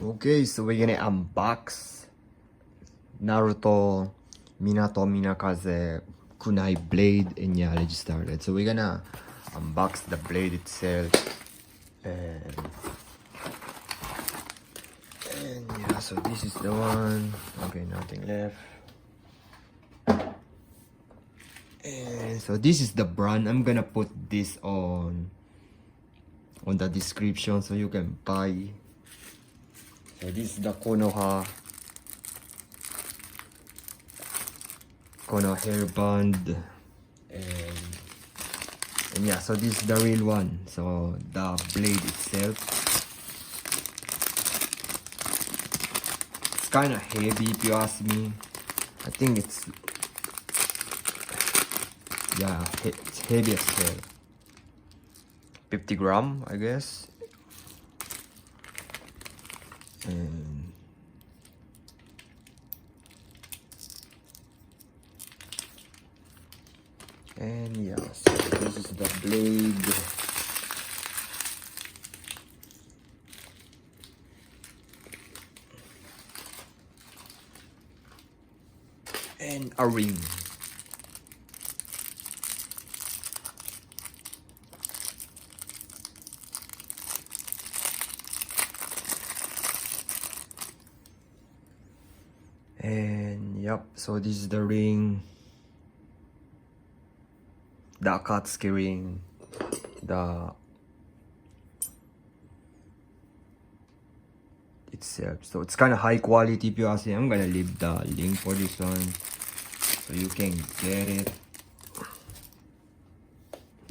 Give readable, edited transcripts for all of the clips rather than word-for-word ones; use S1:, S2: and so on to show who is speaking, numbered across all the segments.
S1: Okay, so we're gonna unbox Naruto Minato Namikaze Kunai blade, and yeah, let's start it. So we're gonna unbox the blade itself, and yeah, so this is the one. Okay, nothing left. And so this is the brand. I'm gonna put this on the description so you can buy. So this is the Konoha hairband, and yeah, so this is the real one. So the blade itself, it's kind of heavy if you ask me. I think it's, yeah, it's heavy as hell. 50 gram, I guess. And yeah, so this is the blade. And a ring. And yep, so this is the ring. The Akatsuki ring, the itself. So it's kind of high quality if you ask me. I'm gonna leave the link for this one so you can get it.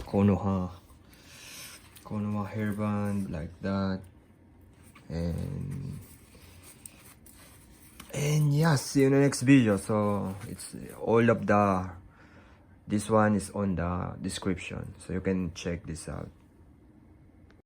S1: Konoha hairband like that, and yeah, see you in the next video. So it's all of the, this one is on the description, so you can check this out.